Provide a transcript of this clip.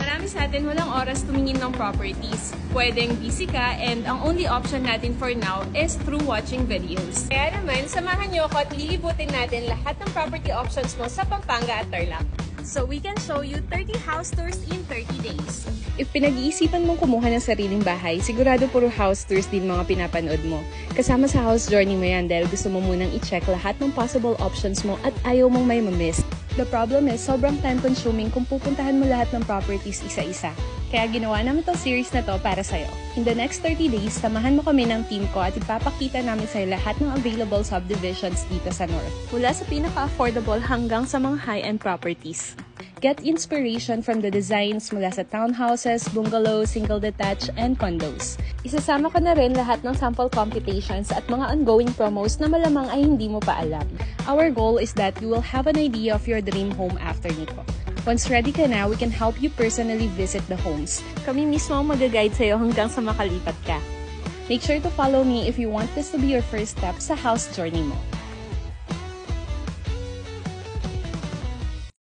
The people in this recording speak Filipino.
Marami sa atin walang oras tumingin ng properties. Pwedeng busy ka and ang only option natin for now is through watching videos. Kaya naman, samahan niyo ako at lilibutin natin lahat ng property options mo sa Pampanga at Tarlac. So we can show you 30 house tours in 30 days. If pinag-iisipan mong kumuha ng sariling bahay, sigurado puro house tours din mga pinapanood mo. Kasama sa house journey mo yan dahil gusto mo munang i-check lahat ng possible options mo at ayaw mong may mamiss. The problem is, sobrang time-consuming kung pupuntahan mo lahat ng properties isa-isa. Kaya ginawa namin itong series na to para sa'yo. In the next 30 days, samahan mo kami ng team ko at ipapakita namin sa'yo lahat ng available subdivisions dito sa North. Mula sa pinaka-affordable hanggang sa mga high-end properties. Get inspiration from the designs mula sa townhouses, bungalows, single detached, and condos. Isasama ko na rin lahat ng sample computations at mga ongoing promos na malamang ay hindi mo pa alam. Our goal is that you will have an idea of your dream home after nito. Once ready ka na, we can help you personally visit the homes. Kami mismo ang mag-guide sa'yo hanggang sa makalipat ka. Make sure to follow me if you want this to be your first step sa house journey mo.